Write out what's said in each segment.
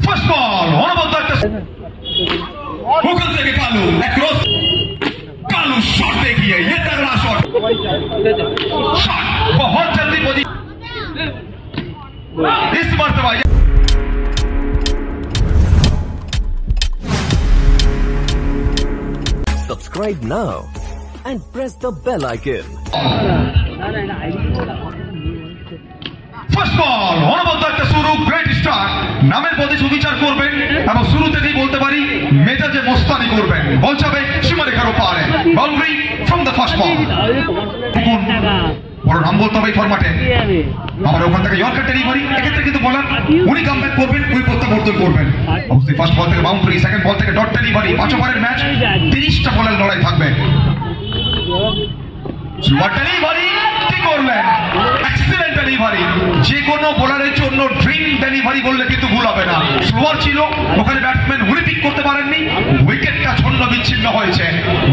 First ball অনবদ্য একটা ওখান থেকে কালু क्रॉस कालू शॉट देखिए ये तगड़ा शॉट बहुत जल्दी पोजीशन इस मर्तबा Subscribe now and press the bell icon. First ball অনবদ্য একটা শুরু গ্রেট স্টার্ট নামের প্রতি সুবিচার করবেন এবং শুরু থেকেই বলতে পারি মেজাজে মস্তানি করবেন বল যাবে সীমারেখার ওপারে বাউন্ডারি ফ্রম দ্য ফার্স্ট বল বড় নাম বলতে হবে এই ফরম্যাটে আমার ওখান থেকে ইয়র্কার ডেলিভারি এক্ষেত্রে কিন্তু বলার উনি কামব্যাক করবেন উনি প্রত্যাবর্তন করবেন অবশ্যই ফার্স্ট বল থেকে বাউন্ডারি সেকেন্ড বল থেকে ডট ডেলিভারি 5 ওভারের ম্যাচ 30টা বলের লড়াই থাকবে ডেলিভারি কি করলেন এক্সিলেন্ট ডেলিভারি যে কোনো বোলারের জন্য ড্রিম ডেলিভারি বললে কিন্তু ভুল হবে না স্লোয়ার ছিল ওখানে ব্যাটসম্যান উনি পিক করতে পারেননি উইকেটটা ছন্ন বিচ্ছিন্ন হয়েছে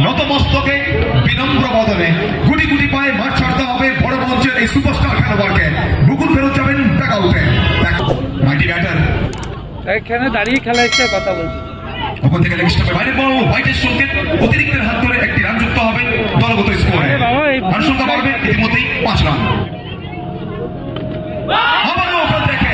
নতমস্তকে বিনম্র বদনে গুটি গুটি পায়ে মাঠ ছাড়তে হবে বড় মঞ্চের এই সুপারস্টার খেলোয়াড়কে মুকুল ফেরত যাবেন টাকা উঠে মাইটি ব্যাটার এখানে দাঁড়িয়ে খেলা একটা কথা বলছি ওখান থেকে লেগ স্টাম্পে বাইরে বল হোয়াইটের সংকেত অতিরিক্তের হাত ধরে একটি রান যুক্ত হবে দলগত স্কোরে রান সংখ্যা বাড়বে ইতিমধ্যেই 5 রান আবারও ওখান থেকে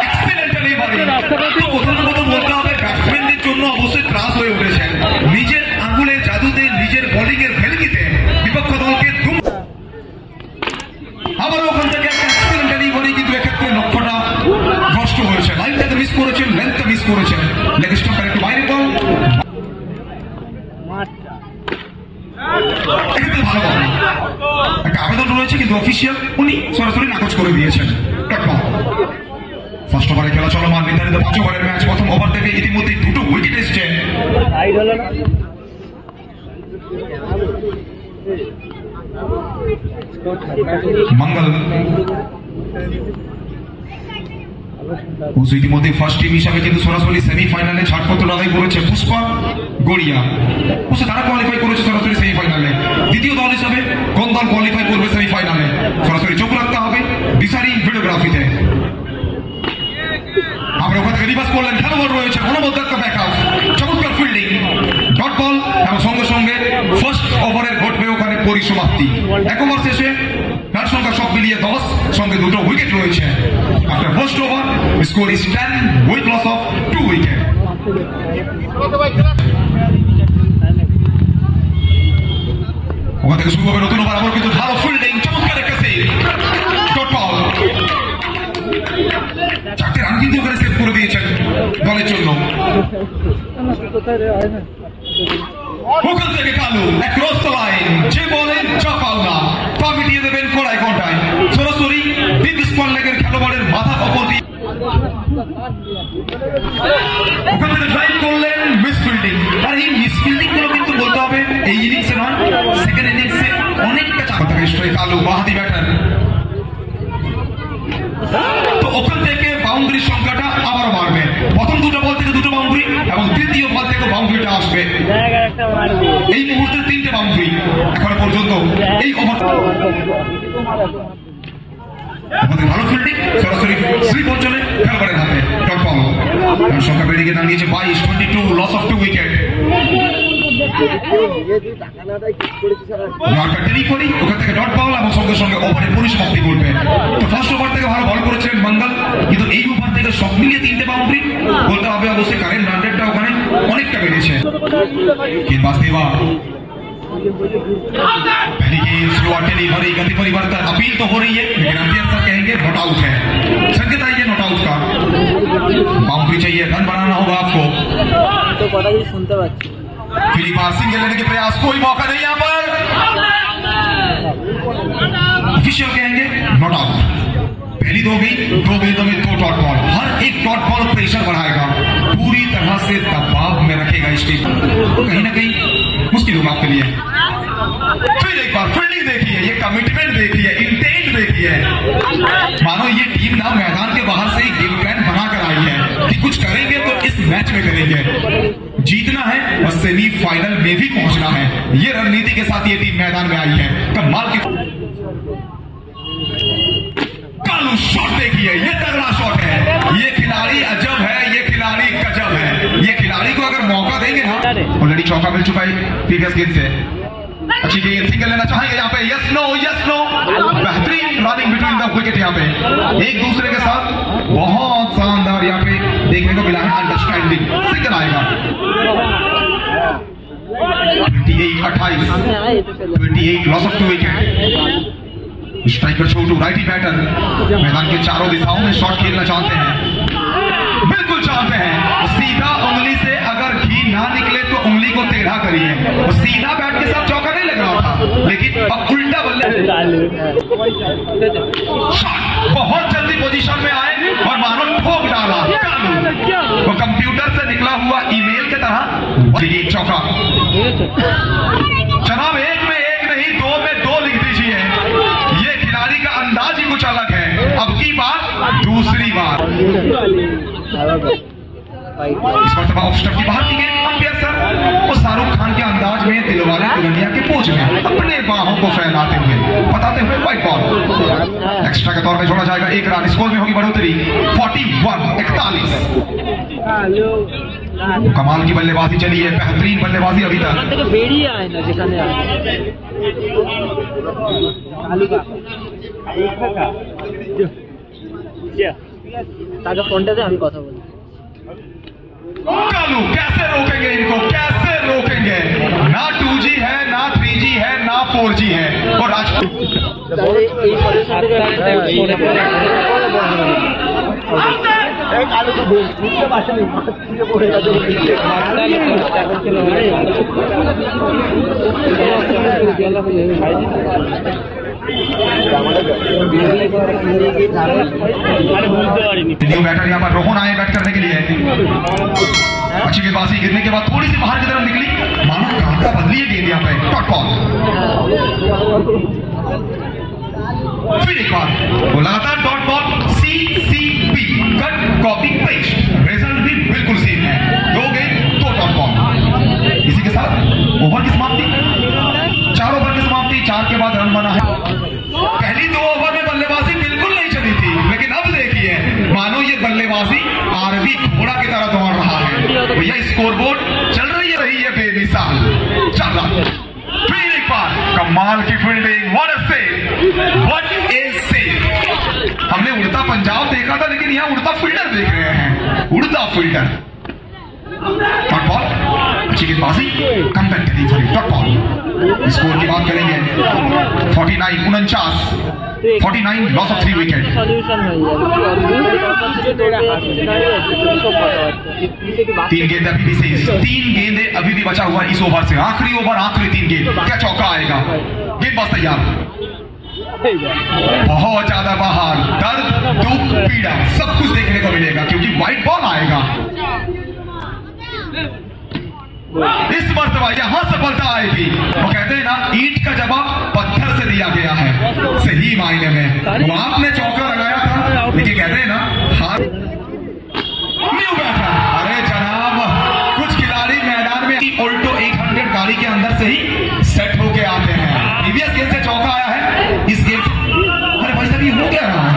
এক্সিলেন্ট ডেলিভারি কোথাও বলতে হবে ব্যাটসম্যানদের জন্য অবশ্যই ত্রাস হয়ে উঠেছেন নিজের আঙুলের জাদুতে নিজের বোলিং এর ভেলকিতে বিপক্ষ দলকে আবারও ওখান থেকে একটা এক্সিলেন্ট ডেলিভারি কিন্তু এক্ষেত্রে লক্ষ্যটা নষ্ট হয়েছে লাইনটাকে মিস করেছেন লেন্থটা মিস করেছেন লেগ স্টাম্পের একটু বাইরে বল একটা আবেদন রয়েছে কিন্তু অফিসিয়াল উনি সরাসরি নাকচ করে দিয়েছেন ফার্স্ট ওভারে খেলা চলমান নির্ধারিত 5 ওভারের ম্যাচ প্রথম ওভার থেকে ইতিমধ্যে দুটো উইকেট এসছে মঙ্গল ইতিমধ্যে ফার্স্ট টিম হিসাবে কিন্তু সরাসরি সেমিফাইনালে ছাড়পত্র আদায় করেছে পুষ্পা গড়িয়া তারা কোয়ালিফাই করেছে সরাসরি সেমিফাইনালে দ্বিতীয় দল হিসাবে কোন দল কোয়ালিফাই করবে সেমিফাইনালে সরাসরি চোখ রাখতে হবে বিচারি ভিডিওগ্রাফিতে আমরা ওখান থেকে রিভার্স করলেন খেলোয়াড় রয়েছে অনবদ্য একটা ব্যাকআপ চমৎকার ফিল্ডিং ডট বল এবং সঙ্গে সঙ্গে ফার্স্ট ওভারের ঘটবে ওখানে পরিসমাপ্তি এক ওভার শেষে রান সংখ্যা সব মিলিয়ে 10 সঙ্গে দুটো উইকেট রয়েছে after first over score is 10 with loss of 2 wicket ওখান থেকে শুরু হবে নতুন ওভার আবার কিন্তু ভালো ফিল্ডিং চমৎকার একটা সেভ ডট বল 4টে রান কিন্তু ওখানে সেভ করে দিয়েছেন দলের জন্য ওখান থেকে কালু क्रॉस দ্য লাইন যে বলেন যা পাওনা পা মিটিয়ে দেবেন কড়াই ঘন্টায় সরাসরি ডিপ স্কোয়ার লেগের খেলোয়াড়ের মাথা ওপর দিয়ে ওখান থেকে ড্রাইভ করলেন মিস ফিল্ডিং আর এই মিস ফিল্ডিং গুলো কিন্তু বলতে হবে এই ইনিংসে নয় সেকেন্ড ইনিংসে অনেকটা চাপ থাকে স্ট্রাইক কালু বাহাতি ব্যাটার তো ওখান থেকে বাউন্ডারির সংখ্যাটা আবারও বাড়বে প্রথম দুটো বল থেকে দুটো বাউন্ডারি এবং তৃতীয় বল থেকে বাউন্ডারিটা আসবে এই মুহূর্তে 3টে বাউন্ডারি এখনো পর্যন্ত এই ওভার ভালো ফিল্ডিং সরাসরি স্লিপ অঞ্চলে খেলোয়াড়ের হাতে ডট বল রান সংখ্যা বেড়ে গিয়ে দাঁড়িয়েছে 22 লস অফ 2 উইকেট ওখান থেকে ডট বল এবং সঙ্গে সঙ্গে ওভারের পরিসমাপ্তি করবে তো ফার্স্ট ওভার থেকে ভালো বল করেছিলেন মঙ্গল কিন্তু এই ওভার থেকে সব মিলিয়ে 3টে বাউন্ডারি বলতে হবে অবশ্যই কারেন্ট রান রেটটা ওখানে অনেকটা বেড়েছে पहली गेंद स्लोअर डिलीवरी गति परिवर्तन अपील तो हो रही है लेकिन अंपायर सर कहेंगे नॉट आउट है संकेत आइए नॉट आउट का बाउंड्री चाहिए रन बनाना होगा आपको तो पता ही सुनते बच्चे फिलिप सिंगल लेने के प्रयास कोई मौका नहीं यहाँ पर ऑफिशियल कहेंगे नॉट आउट पहली 2 गेंदों में 2 डॉट बॉल हर एक डॉट बॉल प्रेशर बढ़ाएगा पूरी तरह से दबाव में रखेगा इस टीम तो कहीं ना कहीं मुश्किल होगा आपके लिए फिर एक बार फील्डिंग देखिए ये कमिटमेंट देखिए इंटेंट देखिए मानो ये टीम ना मैदान के बाहर से ही गेम प्लान बनाकर आई है कि कुछ करेंगे तो इस मैच में करेंगे जीतना है और सेमीफाइनल में भी पहुंचना है ये रणनीति के साथ ये टीम मैदान में आई है कमाल की कालू शॉट देखिए ये तगड़ा शॉट है ये खिलाड़ी अजब है ये चौका मिल चुका है प्रीवियस गेंद से। अच्छी गेंद, सिंगल लेना चाहेंगे यहाँ पे, यस नो बेहतरीन रनिंग बिटवीन द विकेट। यहाँ पे एक दूसरे के साथ बहुत शानदार यहाँ पे देखने को मिला है अंडरस्टैंडिंग। सिंगल आएगा 28 loss of 2 wicket. Striker Chhotu righty batter मैदान के चारों दिशाओं में शॉट खेलना चाहते हैं, बिल्कुल चाहते हैं। सीधा उंगली से अगर घी ना निकले तो उंगली को टेढ़ा करिए। वो सीधा बैट के साथ चौका नहीं लग रहा था, लेकिन अब उल्टा बल्ले बहुत जल्दी पोजीशन में आए और मानो ठोक डाला। वो कंप्यूटर से निकला हुआ ईमेल की तरह चौका। जनाब एक में एक नहीं, दो में दो लिख दीजिए। ये खिलाड़ी का अंदाज ही कुछ अलग है। अब की बात दूसरी बात, इस मरतबा ऑफ स्टंप की बाहर की गेंद। अंपायर सर वो शाहरुख खान के अंदाज में दिलवाले दुल्हनिया के पोज में अपने बाहों को फैलाते हुए बताते हुए व्हाइट बॉल एक्स्ट्रा के तौर पे छोड़ा जाएगा। 1 रन, स्कोर में होगी बढ़ोतरी 41-41। कमाल की बल्लेबाजी चली है, बेहतरीन बल्लेबाजी अभी तक। कालू कैसे रोकेंगे इनको, कैसे रोकेंगे? ना 2G है, ना 3G है, ना 4G है। और न्यू बैटर यहाँ पर रोहन आए बैट करने के लिए। अच्छी गेंदबाजी गिरने के बाद थोड़ी सी बाहर की तरफ निकली, मानो कांटा बदली है गेंद यहाँ पे। डॉट बॉल फिर एक बार वो लगातार dot ball CCP cut copy paste, result भी बिल्कुल सेम है। 2 गेंद 2 डॉट बॉल। इसी के साथ ओवर की समाप्ति, 4 ओवर की समाप्ति। 4 के बाद रन बना है। पहली 2 ओवर में बल्लेबाजी बिल्कुल नहीं चली थी, लेकिन अब देखिए मानो ये बल्लेबाजी आरबी घोड़ा की तरह दौड़ रहा है। भैया स्कोरबोर्ड चल रही है बेमिसाल। चल रहा फिर एक बार कमाल की फील्डिंग, व्हाट ए सेव। हमने उड़ता पंजाब देखा था, लेकिन यहाँ उड़ता फील्डर देख रहे हैं, उड़ता फील्डर। डॉट बॉल, अच्छी गेंदबाजी, कमबैक करी फॉर डॉट बॉल। स्कोर की बात करेंगे 49 लॉस ऑफ 3 विकेट। 3 गेंद अभी भी शेष, 3 गेंदे अभी भी बचा हुआ इस ओवर से। आखिरी ओवर, आखिरी 3 गेंद, क्या चौका आएगा? गेंदबाज तैयार, बहुत ज्यादा बाहर, दर्द दुख पीड़ा सब कुछ देखने को मिलेगा, क्योंकि व्हाइट बॉल आएगा। इस मरतबा यहां सफलता आएगी। वो कहते हैं ना, ईंट का जवाब पत्थर से दिया गया है, सही मायने में। वो आपने चौका लगाया था, लेकिन कहते हैं ना हाथ न्यू बैटर। अरे जनाब, कुछ खिलाड़ी मैदान में ऑल्टो 800 गाड़ी के अंदर से ही सेट होके आते हैं। प्रीवियस गेंद से चौका आया है, इस गेंद अरे भाई साहब ये हो क्या रहा है?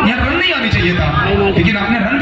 यहाँ रन नहीं आनी चाहिए था, लेकिन आपने रन